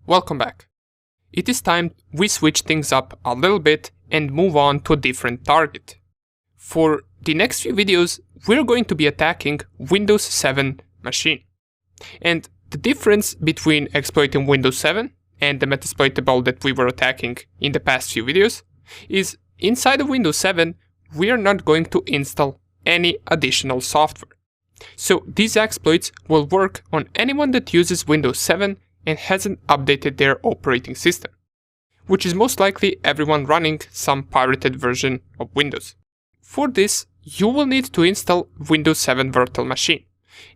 Welcome back. It is time we switch things up a little bit and move on to a different target. For the next few videos, we're going to be attacking Windows 7 machine. And the difference between exploiting Windows 7 and the Metasploitable that we were attacking in the past few videos is inside of Windows 7, we are not going to install any additional software. So these exploits will work on anyone that uses Windows 7 and hasn't updated their operating system, which is most likely everyone running some pirated version of Windows. For this, you will need to install Windows 7 Virtual Machine.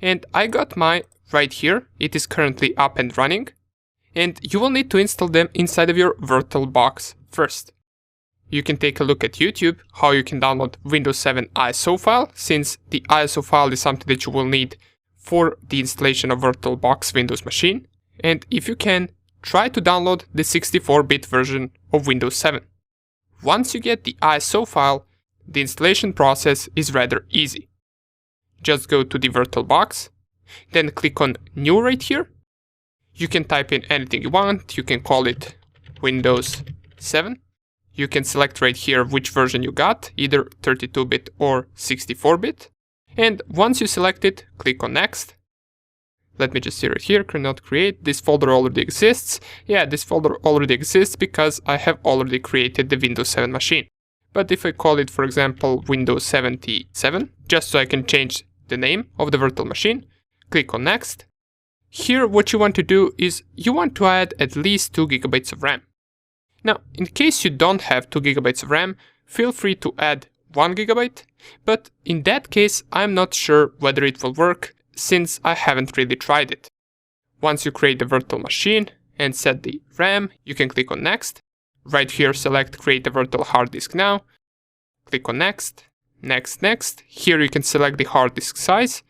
And I got mine right here. It is currently up and running. And you will need to install them inside of your VirtualBox first. You can take a look at YouTube how you can download Windows 7 ISO file, since the ISO file is something that you will need for the installation of VirtualBox Windows machine. And if you can, try to download the 64-bit version of Windows 7. Once you get the ISO file, the installation process is rather easy. Just go to the VirtualBox, then click on New right here. You can type in anything you want, you can call it Windows 7. You can select right here which version you got, either 32-bit or 64-bit. And once you select it, click on Next. Let me just see right here, cannot create. This folder already exists. Yeah, this folder already exists because I have already created the Windows 7 machine. But if I call it, for example, Windows 77, just so I can change the name of the virtual machine, click on Next. Here, what you want to do is you want to add at least 2 GB of RAM. Now, in case you don't have 2 GB of RAM, feel free to add 1 GB, but in that case, I'm not sure whether it will work, since I haven't really tried it. Once you create the virtual machine and set the RAM, you can click on Next. Right here, select Create a Virtual Hard Disk Now. Click on Next, Next, Next. Here you can select the hard disk size.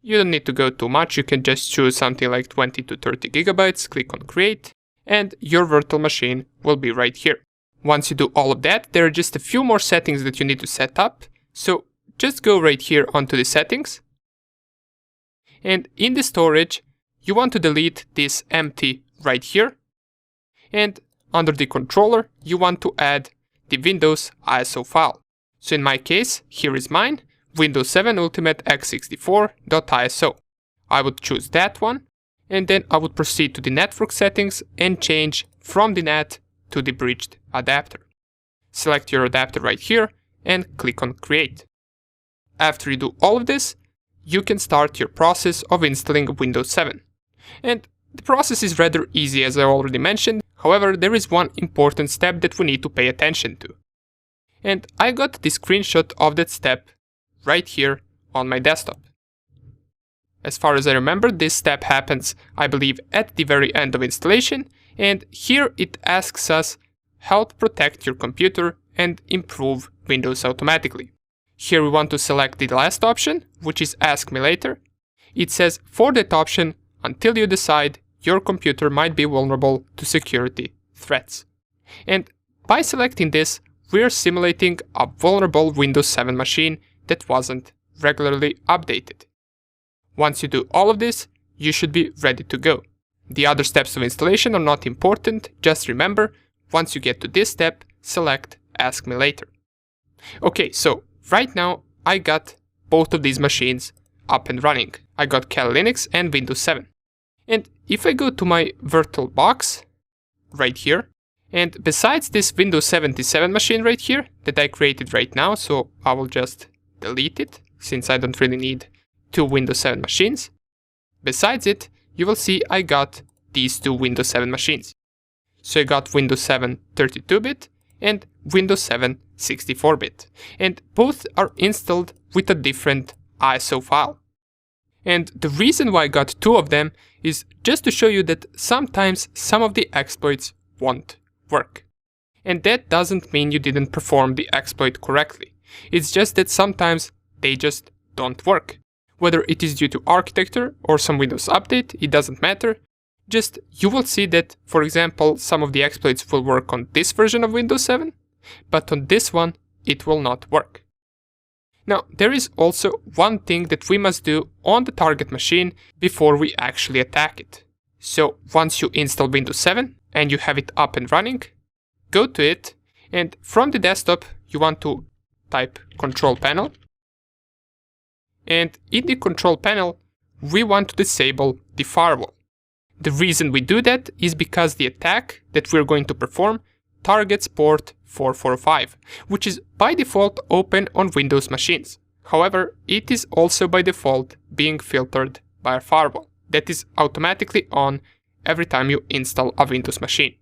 You don't need to go too much, you can just choose something like 20 to 30 GB, click on Create, and your virtual machine will be right here. Once you do all of that, there are just a few more settings that you need to set up. So just go right here onto the settings. And in the storage, you want to delete this empty right here. And under the controller, you want to add the Windows ISO file. So in my case, here is mine, Windows 7 Ultimate x64.iso. I would choose that one. And then I would proceed to the network settings and change from the NAT to the bridged adapter. Select your adapter right here and click on Create. After you do all of this, you can start your process of installing Windows 7. And the process is rather easy, as I already mentioned. However, there is one important step that we need to pay attention to. And I got the screenshot of that step right here on my desktop. As far as I remember, this step happens, I believe, at the very end of installation, and here it asks us, help protect your computer and improve Windows automatically. Here we want to select the last option, which is Ask Me Later. It says, for that option, until you decide your computer might be vulnerable to security threats. And by selecting this, we're simulating a vulnerable Windows 7 machine that wasn't regularly updated. Once you do all of this, you should be ready to go. The other steps of installation are not important, just remember, once you get to this step, select Ask Me Later. Okay, so right now I got both of these machines up and running. I got Kali Linux and Windows 7. And if I go to my VirtualBox right here, and besides this Windows 77 machine right here that I created right now, so I will just delete it since I don't really need 2 Windows 7 machines. Besides it, you will see I got these 2 Windows 7 machines. So I got Windows 7 32-bit and Windows 7 64-bit. And both are installed with a different ISO file. And the reason why I got 2 of them is just to show you that sometimes some of the exploits won't work. And that doesn't mean you didn't perform the exploit correctly. It's just that sometimes they just don't work. Whether it is due to architecture or some Windows update, it doesn't matter. Just you will see that, for example, some of the exploits will work on this version of Windows 7, but on this one, it will not work. Now, there is also one thing that we must do on the target machine before we actually attack it. So once you install Windows 7 and you have it up and running, go to it, and from the desktop you want to type Control Panel. And in the Control Panel, we want to disable the firewall. The reason we do that is because the attack that we're going to perform targets port 445, which is by default open on Windows machines. However, it is also by default being filtered by a firewall that is automatically on every time you install a Windows machine.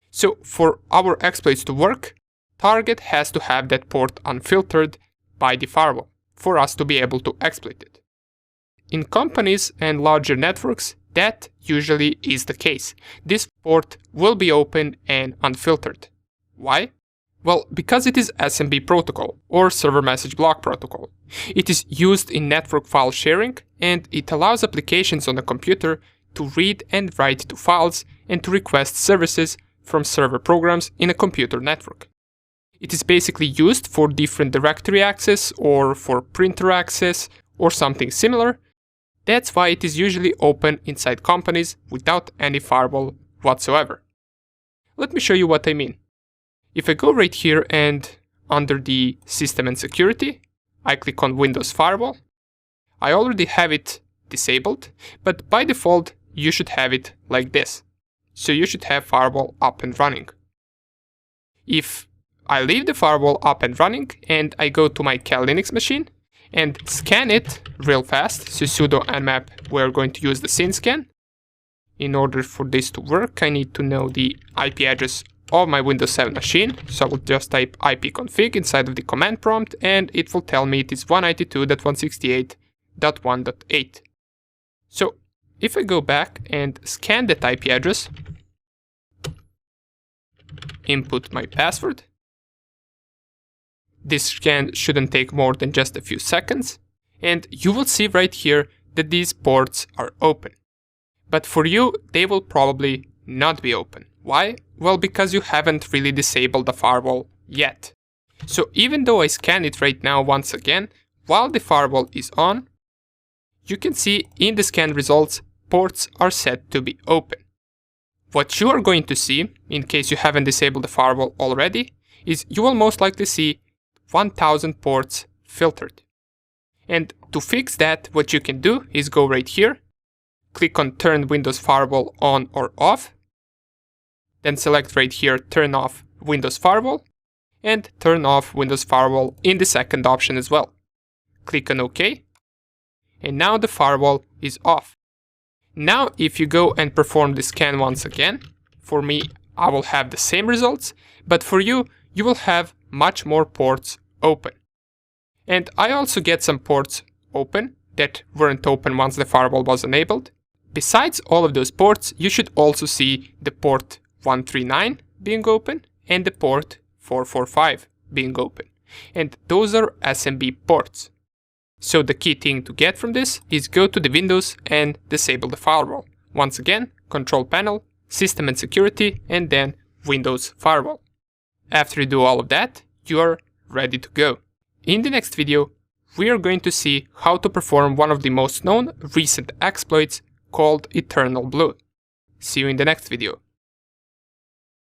So for our exploits to work, target has to have that port unfiltered by the firewall for us to be able to exploit it. In companies and larger networks, that usually is the case. This port will be open and unfiltered. Why? Well, because it is SMB protocol or server message block protocol. It is used in network file sharing, and it allows applications on a computer to read and write to files and to request services from server programs in a computer network. It is basically used for different directory access or for printer access or something similar. That's why it is usually open inside companies without any firewall whatsoever. Let me show you what I mean. If I go right here and under the System and Security, I click on Windows Firewall. I already have it disabled, but by default you should have it like this. So you should have firewall up and running. If I leave the firewall up and running and I go to my Kali Linux machine and scan it real fast, so sudo nmap, we're going to use the synscan. In order for this to work, I need to know the IP address of my Windows 7 machine, so I will just type ipconfig inside of the command prompt and it will tell me it is 192.168.1.8. So if I go back and scan that IP address, input my password, this scan shouldn't take more than just a few seconds, and you will see right here that these ports are open. But for you, they will probably not be open. Why? Well, because you haven't really disabled the firewall yet. So even though I scan it right now once again, while the firewall is on, you can see in the scan results, ports are set to be open. What you are going to see, in case you haven't disabled the firewall already, is you will most likely see 1000 ports filtered. And to fix that, what you can do is go right here, click on Turn Windows Firewall on or off, then select right here Turn off Windows Firewall, and turn off Windows Firewall in the second option as well. Click on OK, and now the firewall is off. Now if you go and perform the scan once again, for me I will have the same results, but for you, you will have much more ports open. And I also get some ports open that weren't open once the firewall was enabled. Besides all of those ports, you should also see the port 139 being open and the port 445 being open. And those are SMB ports. So the key thing to get from this is go to the Windows and disable the firewall. Once again, Control Panel, System and Security, and then Windows Firewall. After you do all of that, you are ready to go. In the next video, we are going to see how to perform one of the most known recent exploits called Eternal Blue. See you in the next video.